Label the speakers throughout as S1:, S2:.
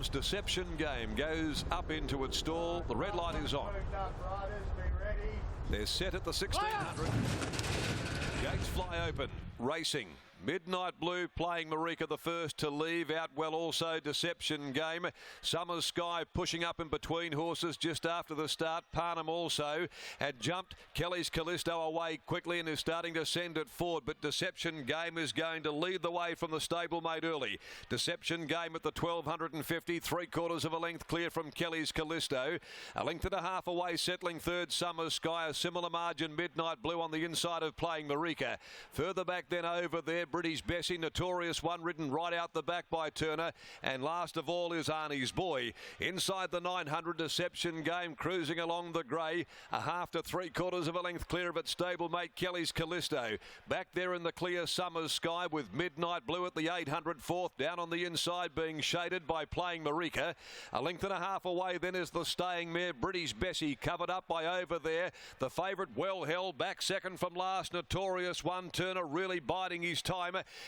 S1: comes Deception Game, goes up into its stall. The red light is on. They're set at the 1600. Gates fly open. Racing. Midnight Blue playing Marika the first to leave. Out well also Deception Game. Summer's Sky pushing up in between horses just after the start. Parnham also had jumped. Kelly's Callisto away quickly and is starting to send it forward. But Deception Game is going to lead the way from the stablemate early. Deception Game at the 1250. 3/4 of a length clear from Kelly's Callisto. A length and a half away settling third Summer's Sky. A similar margin Midnight Blue on the inside of playing Marika. Further back then over there British Bessie, Notorious One ridden right out the back by Turner, and last of all is Arnie's Boy. Inside the 900 Deception Game cruising along the grey, a half to 3/4 of a length clear of its stablemate Kelly's Callisto. Back there in the clear Summer's Sky with Midnight Blue at the 800 fourth, down on the inside being shaded by playing Marika. A length and a half away then is the staying mare British Bessie, covered up by over there. The favourite well held back second from last, Notorious One. Turner really biding his time.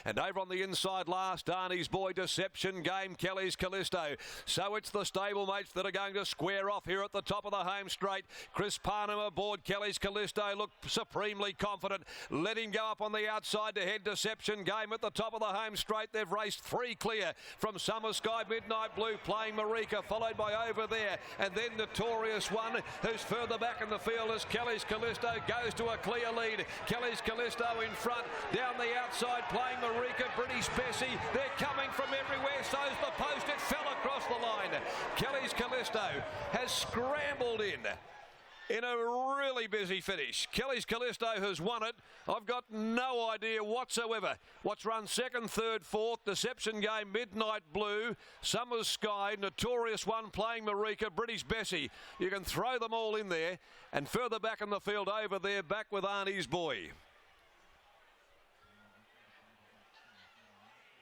S1: And over on the inside last, Arnie's Boy, Deception Game, Kelly's Callisto. So it's the stablemates that are going to square off here at the top of the home straight. Chris Parnham aboard Kelly's Callisto looked supremely confident. Let him go up on the outside to head Deception Game at the top of the home straight. They've raced 3 clear from Summer Sky, Midnight Blue playing Marika, followed by over there. And then Notorious One, who's further back in the field as Kelly's Callisto goes to a clear lead. Kelly's Callisto in front, down the outside playing Marika, British Bessie. They're coming from everywhere. So's the post. It fell across the line. Kelly's Callisto has scrambled in a really busy finish. Kelly's Callisto has won it. I've got no idea whatsoever what's run second, third, fourth. Deception Game, Midnight Blue, Summer's Sky, Notorious One playing Marika, British Bessie. You can throw them all in there. And further back in the field over there, back with Arnie's Boy.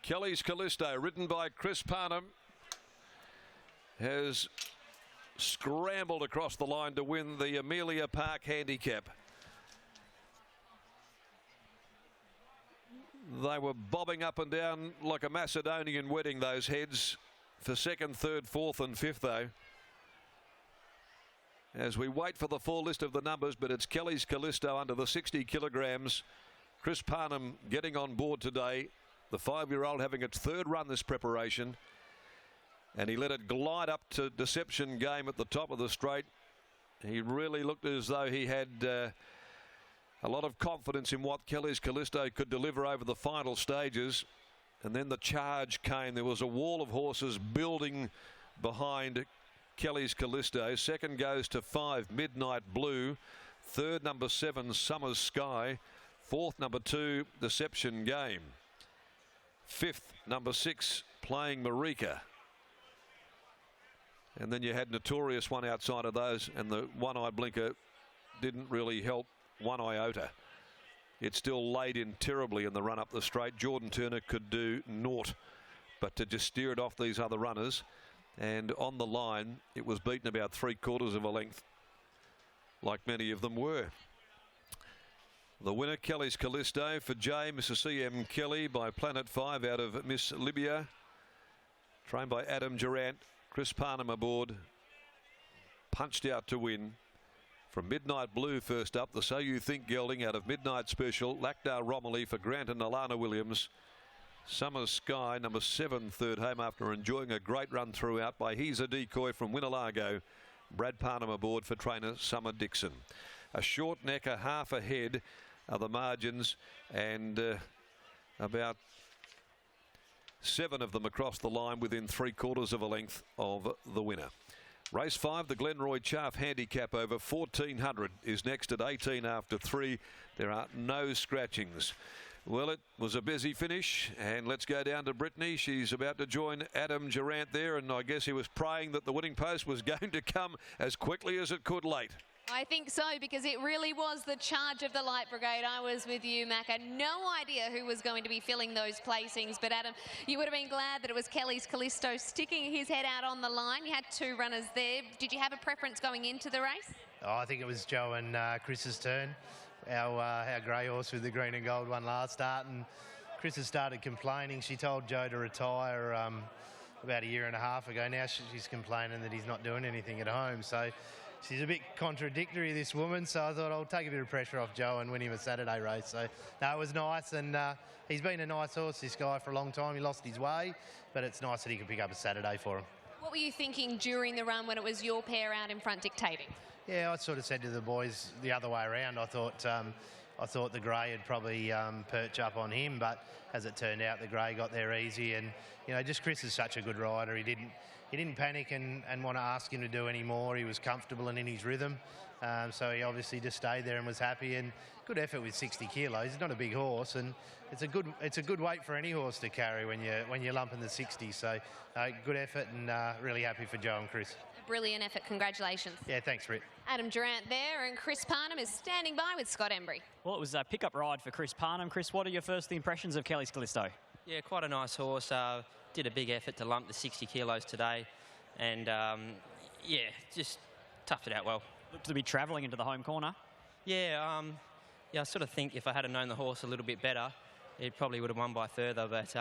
S1: Kelly's Callisto, ridden by Chris Parnham, has scrambled across the line to win the Amelia Park Handicap. They were bobbing up and down like a Macedonian wedding, those heads, for second, third, fourth and fifth though. As we wait for the full list of the numbers, but it's Kelly's Callisto under the 60 kilograms. Chris Parnham getting on board today. The 5-year-old having its third run this preparation, and he let it glide up to Deception Game at the top of the straight. He really looked as though he had a lot of confidence in what Kelly's Callisto could deliver over the final stages, and then the charge came. There was a wall of horses building behind Kelly's Callisto. Second goes to 5, Midnight Blue. Third, number 7, Summer's Sky. Fourth, number 2, Deception Game. Fifth, number 6, playing Marika. And then you had Notorious One outside of those, and the one-eye blinker didn't really help one iota. It still laid in terribly in the run up the straight. Jordan Turner could do naught but to just steer it off these other runners. And on the line, it was beaten about 3/4 of a length, like many of them were. The winner, Kelly's Callisto for J, Mrs. C.M. Kelly by Planet 5 out of Miss Libya. Trained by Adam Durant. Chris Parnham aboard. Punched out to win. From Midnight Blue first up, the So You Think gelding out of Midnight Special. Lachdar Romilly for Grant and Alana Williams. Summer's Sky, number 7, third home after enjoying a great run throughout by He's a Decoy from Winnelargo. Brad Parnham aboard for trainer Summer Dixon. A short neck, a half ahead are the margins, and about 7 of them across the line within 3/4 of a length of the winner. Race 5, the Glenroy Chaff Handicap over 1400 is next at 18 after 3. There are no scratchings. Well, it was a busy finish, and let's go down to Brittany. She's about to join Adam Durant there, and I guess he was praying that the winning post was going to come as quickly as it could late.
S2: I think so, because it really was the charge of the Light Brigade. I was with you, Mac. I had no idea who was going to be filling those placings. But, Adam, you would have been glad that it was Kelly's Callisto sticking his head out on the line. You had 2 runners there. Did you have a preference going into the race?
S3: Oh, I think it was Joe and Chris's turn. Our grey horse with the green and gold won last start, and Chris has started complaining. She told Joe to retire about a year and a half ago. Now she's complaining that he's not doing anything at home. So she's a bit contradictory, this woman. So I thought I'll take a bit of pressure off Joe and win him a Saturday race. So no, it was nice, and he's been a nice horse, this guy, for a long time. He lost his way, but it's nice that he could pick up a Saturday for him.
S2: What were you thinking during the run when it was your pair out in front dictating?
S3: Yeah, I sort of said to the boys the other way around. I thought the grey would probably perch up on him, but as it turned out, the grey got there easy. And just Chris is such a good rider. He didn't panic and want to ask him to do any more. He was comfortable and in his rhythm, so he obviously just stayed there and was happy. And good effort with 60 kilos. He's not a big horse, and it's a good weight for any horse to carry when you're lumping the 60. So good effort, and really happy for Joe and Chris.
S2: Brilliant effort, congratulations.
S3: Yeah, thanks, Rit.
S2: Adam Durant there, and Chris Parnham is standing by with Scott Embry.
S4: Well, it was a pickup ride for Chris Parnham. Chris, what are your first impressions of Kelly's Callisto?
S5: Yeah, quite a nice horse. Did a big effort to lump the 60 kilos today, and yeah, just toughed it out well.
S4: Looked to be travelling into the home corner.
S5: Yeah, I sort of think if I had known the horse a little bit better, it probably would have won by further, but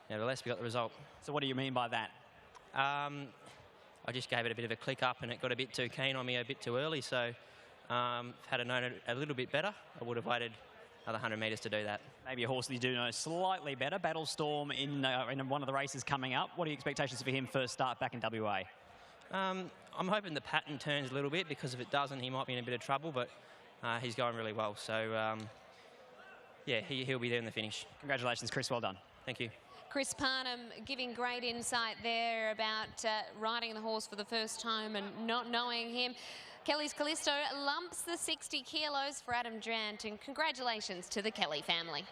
S5: nevertheless, we got the result.
S4: So what do you mean by that?
S5: I just gave it a bit of a click up, and it got a bit too keen on me a bit too early. So, had I known it a little bit better, I would have waited another 100 metres to do that.
S4: Maybe a horse that you do know slightly better, Battlestorm in one of the races coming up. What are your expectations for him first start back in WA?
S5: I'm hoping the pattern turns a little bit, because if it doesn't, he might be in a bit of trouble. But he's going really well. So, yeah, he'll be there in the finish.
S4: Congratulations, Chris. Well done.
S5: Thank you.
S2: Chris Parnham giving great insight there about riding the horse for the first time and not knowing him. Kelly's Callisto lumps the 60 kilos for Adam Durant, and congratulations to the Kelly family.